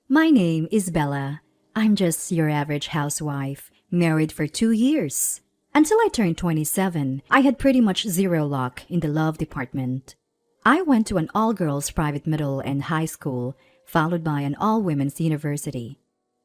My name is Bella. I'm just your average housewife, married for 2 years. Until I turned 27, I had pretty much zero luck in the love department. I went to an all-girls private middle and high school, followed by an all-women's university.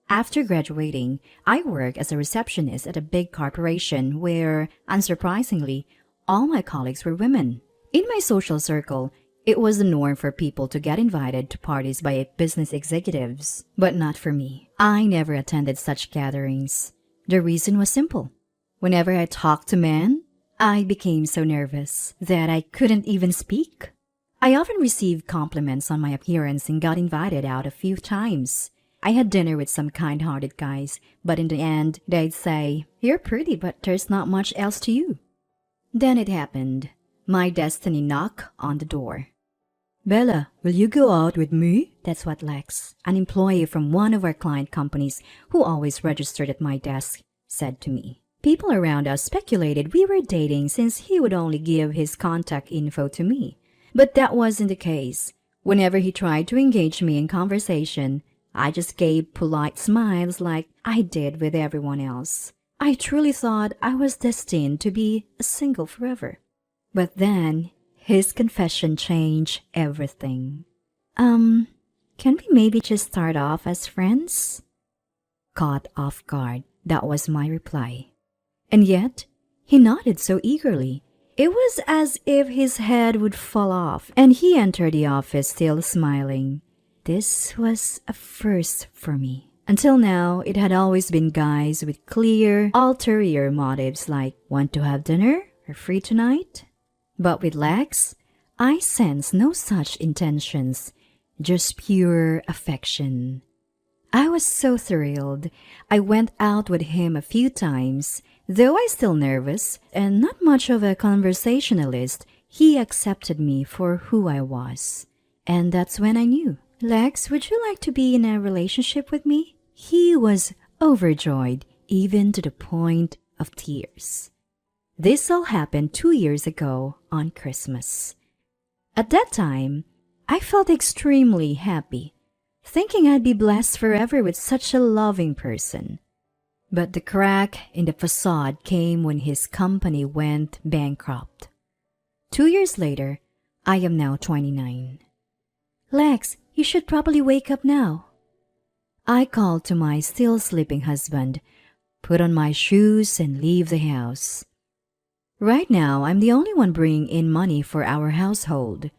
After graduating, I worked as a receptionist at a big corporation where, unsurprisingly, all my colleagues were women. In my social circle, it was the norm for people to get invited to parties by business executives, but not for me. I never attended such gatherings. The reason was simple. Whenever I talked to men, I became so nervous that I couldn't even speak. I often received compliments on my appearance and got invited out a few times. I had dinner with some kind-hearted guys, but in the end, they'd say, "You're pretty, but there's not much else to you." Then it happened. My destiny knocked on the door. "Bella, will you go out with me?" That's what Lex, an employee from one of our client companies who always registered at my desk, said to me. People around us speculated we were dating since he would only give his contact info to me. But that wasn't the case. Whenever he tried to engage me in conversation, I just gave polite smiles like I did with everyone else. I truly thought I was destined to be single forever. But then, his confession changed everything. Can we maybe just start off as friends?" Caught off guard, that was my reply. And yet, he nodded so eagerly. It was as if his head would fall off, and he entered the office still smiling. This was a first for me. Until now, it had always been guys with clear, ulterior motives like, "Want to have dinner? Or free tonight?" But with Lex, I sensed no such intentions, just pure affection. I was so thrilled. I went out with him a few times. Though I still nervous and not much of a conversationalist, he accepted me for who I was. And that's when I knew. "Lex, would you like to be in a relationship with me?" He was overjoyed, even to the point of tears. This all happened 2 years ago on Christmas. At that time, I felt extremely happy, thinking I'd be blessed forever with such a loving person. But the crack in the facade came when his company went bankrupt. 2 years later, I am now 29. "Lex, you should probably wake up now." I called to my still sleeping husband, put on my shoes, and leave the house. Right now, I'm the only one bringing in money for our household.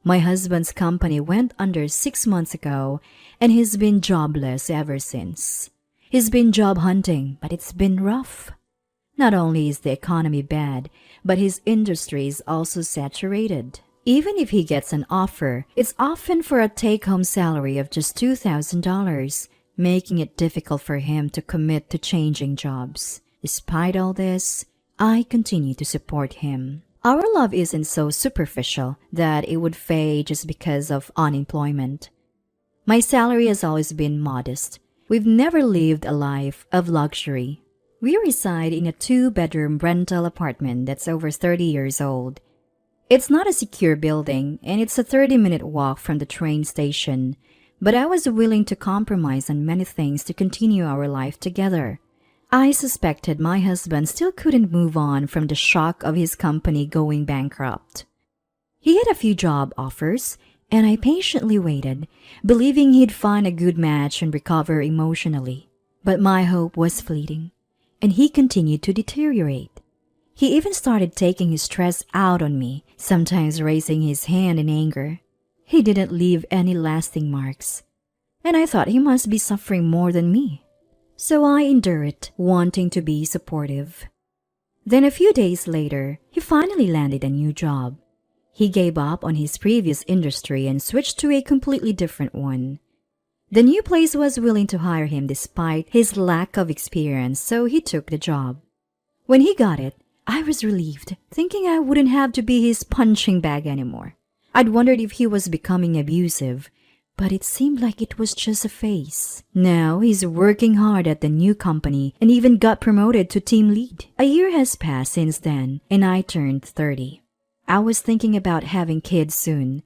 My husband's company went under 6 months ago, and he's been jobless ever since. He's been job hunting, but it's been rough. Not only is the economy bad, but his industry is also saturated. Even if he gets an offer, it's often for a take-home salary of just $2,000, making it difficult for him to commit to changing jobs. Despite all this, I continue to support him. Our love isn't so superficial that it would fade just because of unemployment. My salary has always been modest. We've never lived a life of luxury. We reside in a 2-bedroom rental apartment that's over 30 years old. It's not a secure building, and it's a 30-minute walk from the train station, but I was willing to compromise on many things to continue our life together. I suspected my husband still couldn't move on from the shock of his company going bankrupt. He had a few job offers, and I patiently waited, believing he'd find a good match and recover emotionally. But my hope was fleeting, and he continued to deteriorate. He even started taking his stress out on me, sometimes raising his hand in anger. He didn't leave any lasting marks, and I thought he must be suffering more than me. So I endured it, wanting to be supportive. Then a few days later, he finally landed a new job. He gave up on his previous industry and switched to a completely different one. The new place was willing to hire him despite his lack of experience, so he took the job. When he got it, I was relieved, thinking I wouldn't have to be his punching bag anymore. I'd wondered if he was becoming abusive, but it seemed like it was just a phase. Now he's working hard at the new company and even got promoted to team lead. A year has passed since then, and I turned 30. I was thinking about having kids soon.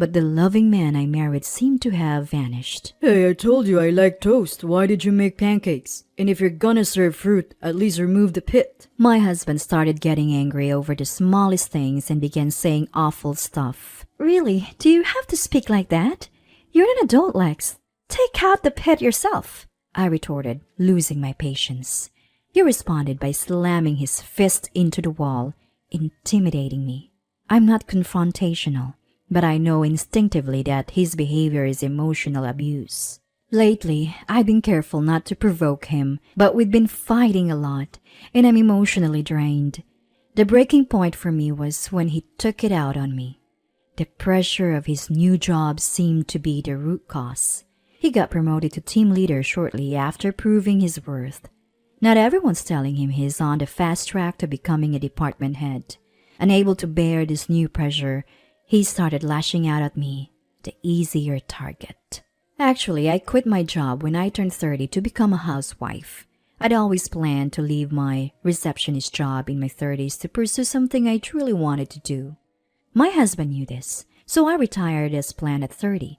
but the loving man I married seemed to have vanished. Hey, I told you I like toast. Why did you make pancakes? And if you're gonna serve fruit, at least remove the pit. My husband started getting angry over the smallest things and began saying awful stuff. Really, do you have to speak like that? You're an adult, Lex. Take out the pit yourself, I retorted, losing my patience. He responded by slamming his fist into the wall, intimidating me. I'm not confrontational, but I know instinctively that his behavior is emotional abuse. Lately, I've been careful not to provoke him, but we've been fighting a lot, and I'm emotionally drained. The breaking point for me was when he took it out on me. The pressure of his new job seemed to be the root cause. He got promoted to team leader shortly after proving his worth. Not everyone's telling him he's on the fast track to becoming a department head. Unable to bear this new pressure, he started lashing out at me, the easier target. Actually, I quit my job when I turned 30 to become a housewife. I'd always planned to leave my receptionist job in my 30s to pursue something I truly wanted to do. My husband knew this, so I retired as planned at 30.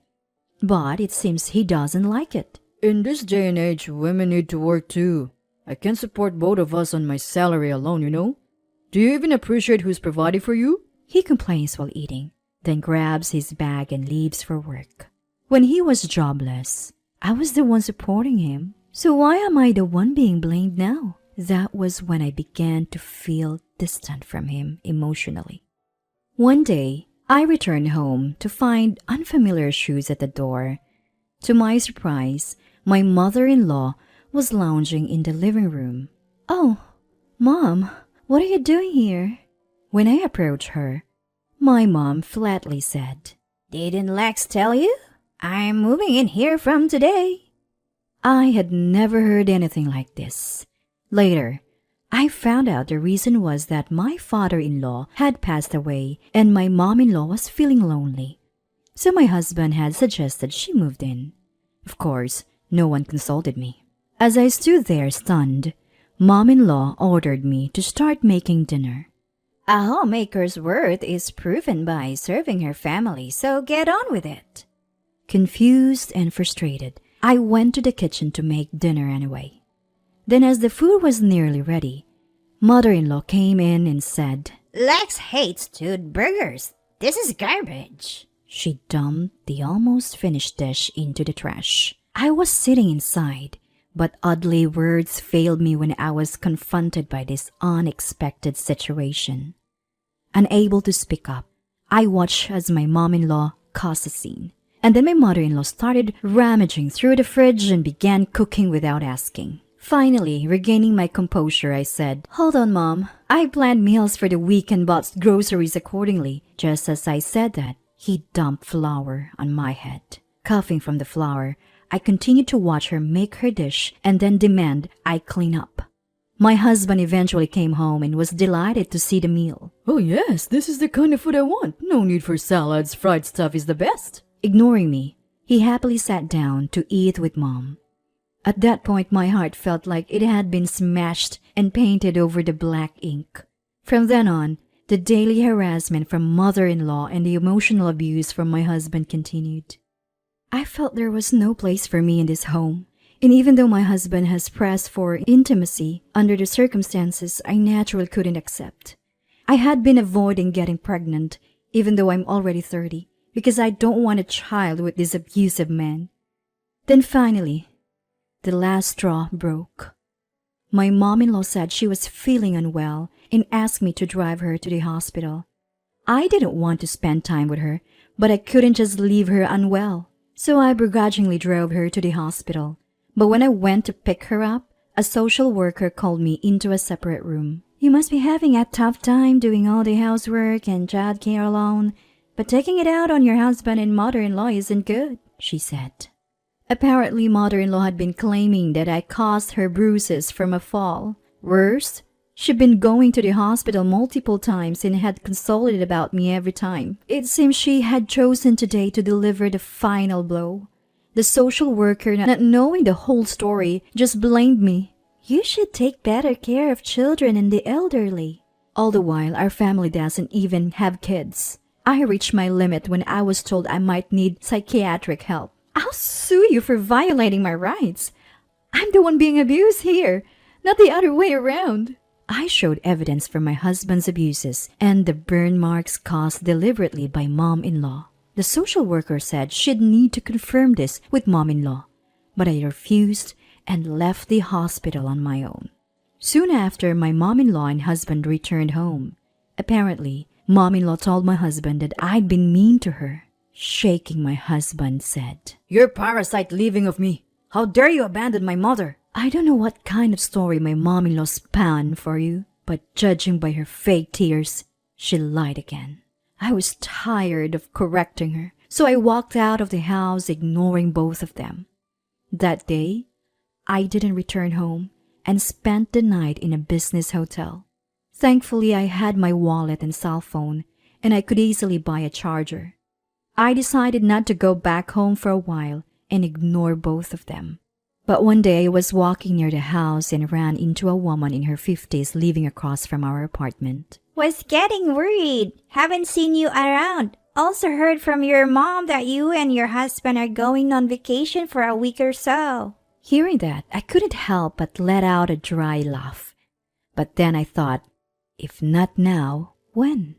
But it seems he doesn't like it. In this day and age, women need to work too. I can't support both of us on my salary alone, you know? Do you even appreciate who's providing for you? He complains while eating, then grabs his bag and leaves for work. When he was jobless, I was the one supporting him. So why am I the one being blamed now? That was when I began to feel distant from him emotionally. One day, I returned home to find unfamiliar shoes at the door. To my surprise, my mother-in-law was lounging in the living room. "Oh, Mom, what are you doing here?" When I approached her, my mom flatly said, "Didn't Lex tell you? I'm moving in here from today." I had never heard anything like this. Later, I found out the reason was that my father-in-law had passed away and my mom-in-law was feeling lonely. So my husband had suggested she moved in. Of course, no one consulted me. As I stood there stunned, Mom-in-law ordered me to start making dinner. "A homemaker's worth is proven by serving her family, so get on with it." Confused and frustrated, I went to the kitchen to make dinner anyway. Then as the food was nearly ready, Mother-in-law came in and said, "Lex hates stewed burgers. This is garbage." She dumped the almost finished dish into the trash. I was sitting inside, but oddly words failed me when I was confronted by this unexpected situation. Unable to speak up, I watched as my mom-in-law caused a scene. And then my mother-in-law started rummaging through the fridge and began cooking without asking. Finally, regaining my composure, I said, "Hold on, Mom. I planned meals for the week and bought groceries accordingly." Just as I said that, he dumped flour on my head. Coughing from the flour, I continued to watch her make her dish and then demand I clean up. My husband eventually came home and was delighted to see the meal. "Oh yes, this is the kind of food I want. No need for salads. Fried stuff is the best." Ignoring me, he happily sat down to eat with Mom. At that point, my heart felt like it had been smashed and painted over the black ink. From then on, the daily harassment from mother-in-law and the emotional abuse from my husband continued. I felt there was no place for me in this home, and even though my husband has pressed for intimacy under the circumstances I naturally couldn't accept. I had been avoiding getting pregnant, even though I'm already 30, because I don't want a child with this abusive man. Then finally, the last straw broke. My mom-in-law said she was feeling unwell and asked me to drive her to the hospital. I didn't want to spend time with her, but I couldn't just leave her unwell. So I begrudgingly drove her to the hospital. But when I went to pick her up, a social worker called me into a separate room. "You must be having a tough time doing all the housework and childcare alone, but taking it out on your husband and mother-in-law isn't good," she said. Apparently, mother-in-law had been claiming that I caused her bruises from a fall. Worse, she'd been going to the hospital multiple times and had consulted about me every time. It seems she had chosen today to deliver the final blow. The social worker, not knowing the whole story, just blamed me. "You should take better care of children and the elderly." All the while, our family doesn't even have kids. I reached my limit when I was told I might need psychiatric help. I'll sue you for violating my rights. I'm the one being abused here, not the other way around. I showed evidence for my husband's abuses and the burn marks caused deliberately by mom-in-law. The social worker said she'd need to confirm this with mom-in-law, but I refused and left the hospital on my own. Soon after, my mom-in-law and husband returned home. Apparently, mom-in-law told my husband that I'd been mean to her. Shaking my husband said, You're parasite leaving of me. How dare you abandon my mother? I don't know what kind of story my mom-in-law spun for you, but judging by her fake tears, she lied again. I was tired of correcting her, so I walked out of the house ignoring both of them. That day, I didn't return home and spent the night in a business hotel. Thankfully, I had my wallet and cell phone, and I could easily buy a charger. I decided not to go back home for a while and ignore both of them. But one day I was walking near the house and ran into a woman in her 50s living across from our apartment. Was getting worried. Haven't seen you around. Also heard from your mom that you and your husband are going on vacation for a week or so. Hearing that, I couldn't help but let out a dry laugh. But then I thought, if not now, when?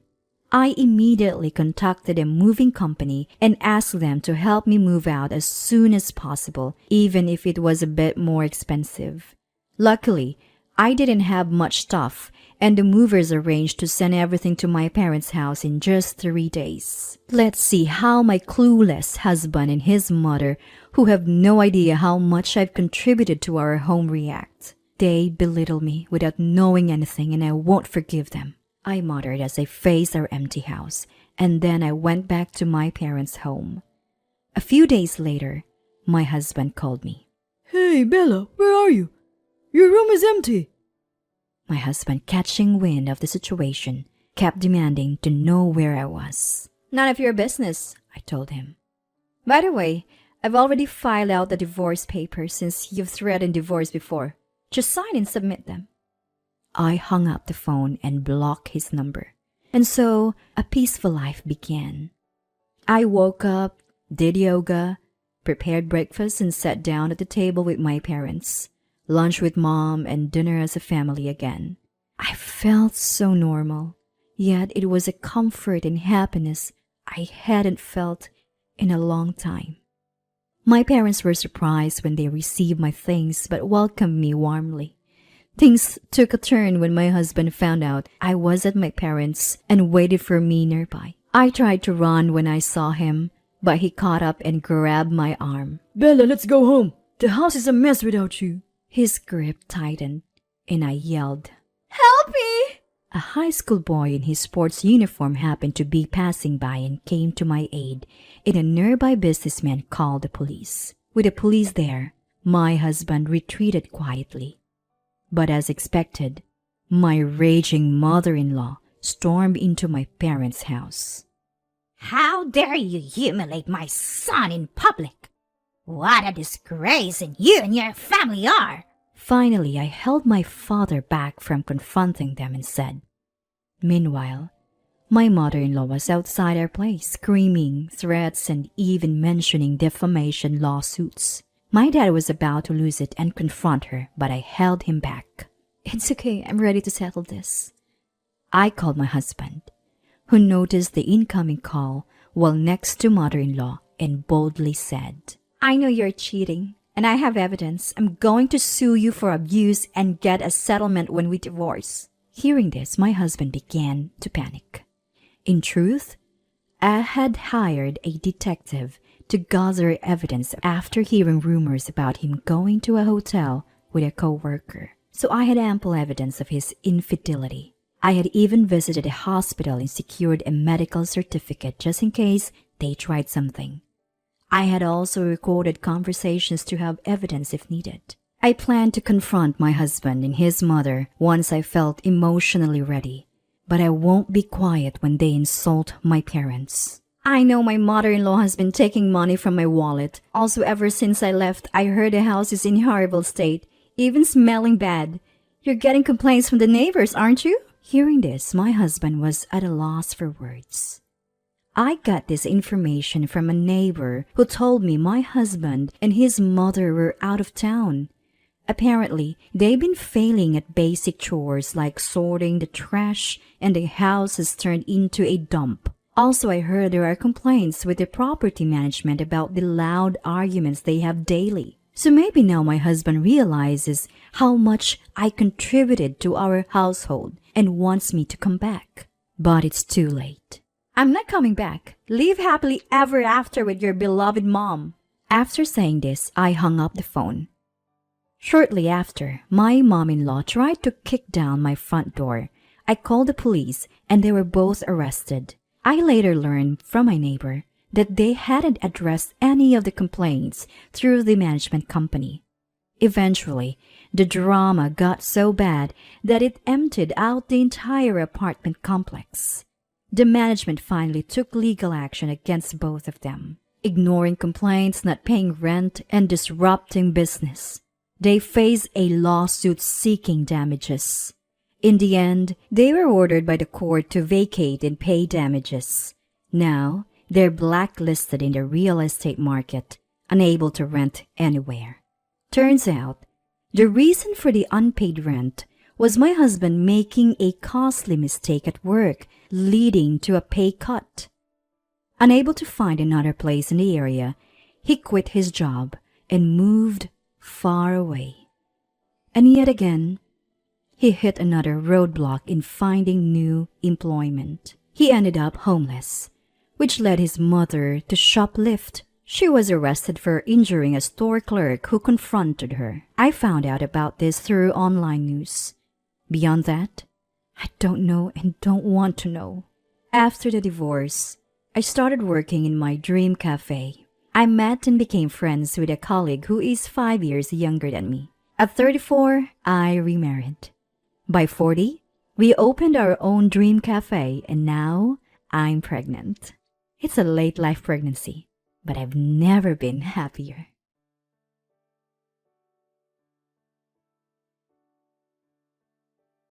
I immediately contacted a moving company and asked them to help me move out as soon as possible, even if it was a bit more expensive. Luckily, I didn't have much stuff, and the movers arranged to send everything to my parents' house in just 3 days. Let's see how my clueless husband and his mother, who have no idea how much I've contributed to our home, react. They belittle me without knowing anything, and I won't forgive them. I muttered as I faced our empty house, and then I went back to my parents' home. A few days later, my husband called me. Hey, Bella, where are you? Your room is empty. My husband, catching wind of the situation, kept demanding to know where I was. None of your business, I told him. By the way, I've already filed out the divorce papers since you've threatened divorce before. Just sign and submit them. I hung up the phone and blocked his number. And so, a peaceful life began. I woke up, did yoga, prepared breakfast, and sat down at the table with my parents. Lunch with mom and dinner as a family again. I felt so normal, yet it was a comfort and happiness I hadn't felt in a long time. My parents were surprised when they received my things but welcomed me warmly. Things took a turn when my husband found out I was at my parents' and waited for me nearby. I tried to run when I saw him, but he caught up and grabbed my arm. Bella, let's go home. The house is a mess without you. His grip tightened, and I yelled, Help me! A high school boy in his sports uniform happened to be passing by and came to my aid, and a nearby businessman called the police. With the police there, my husband retreated quietly. But as expected, my raging mother-in-law stormed into my parents' house. How dare you humiliate my son in public? What a disgrace you and your family are! Finally, I held my father back from confronting them and said. Meanwhile, my mother-in-law was outside our place, screaming threats and even mentioning defamation lawsuits. My dad was about to lose it and confront her, but I held him back. It's okay, I'm ready to settle this. I called my husband, who noticed the incoming call while next to mother-in-law and boldly said, I know you're cheating, and I have evidence. I'm going to sue you for abuse and get a settlement when we divorce. Hearing this, my husband began to panic. In truth, I had hired a detective to gather evidence after hearing rumors about him going to a hotel with a co-worker. So I had ample evidence of his infidelity. I had even visited a hospital and secured a medical certificate just in case they tried something. I had also recorded conversations to have evidence if needed. I planned to confront my husband and his mother once I felt emotionally ready. But I won't be quiet when they insult my parents. I know my mother-in-law has been taking money from my wallet. Also, ever since I left, I heard the house is in horrible state, even smelling bad. You're getting complaints from the neighbors, aren't you? Hearing this, my husband was at a loss for words. I got this information from a neighbor who told me my husband and his mother were out of town. Apparently, they've been failing at basic chores like sorting the trash, and the house has turned into a dump. Also, I heard there are complaints with the property management about the loud arguments they have daily. So maybe now my husband realizes how much I contributed to our household and wants me to come back. But it's too late. I'm not coming back. Live happily ever after with your beloved mom. After saying this, I hung up the phone. Shortly after, my mom-in-law tried to kick down my front door. I called the police and they were both arrested. I later learned from my neighbor that they hadn't addressed any of the complaints through the management company. Eventually, the drama got so bad that it emptied out the entire apartment complex. The management finally took legal action against both of them, ignoring complaints, not paying rent, and disrupting business. They faced a lawsuit seeking damages. In the end, they were ordered by the court to vacate and pay damages. Now, they're blacklisted in the real estate market, unable to rent anywhere. Turns out, the reason for the unpaid rent was my husband making a costly mistake at work, leading to a pay cut. Unable to find another place in the area, he quit his job and moved far away. And yet again, he hit another roadblock in finding new employment. He ended up homeless, which led his mother to shoplift. She was arrested for injuring a store clerk who confronted her. I found out about this through online news. Beyond that, I don't know and don't want to know. After the divorce, I started working in my dream cafe. I met and became friends with a colleague who is 5 years younger than me. At 34, I remarried. By 40, we opened our own dream cafe, and now I'm pregnant. It's a late life pregnancy, but I've never been happier.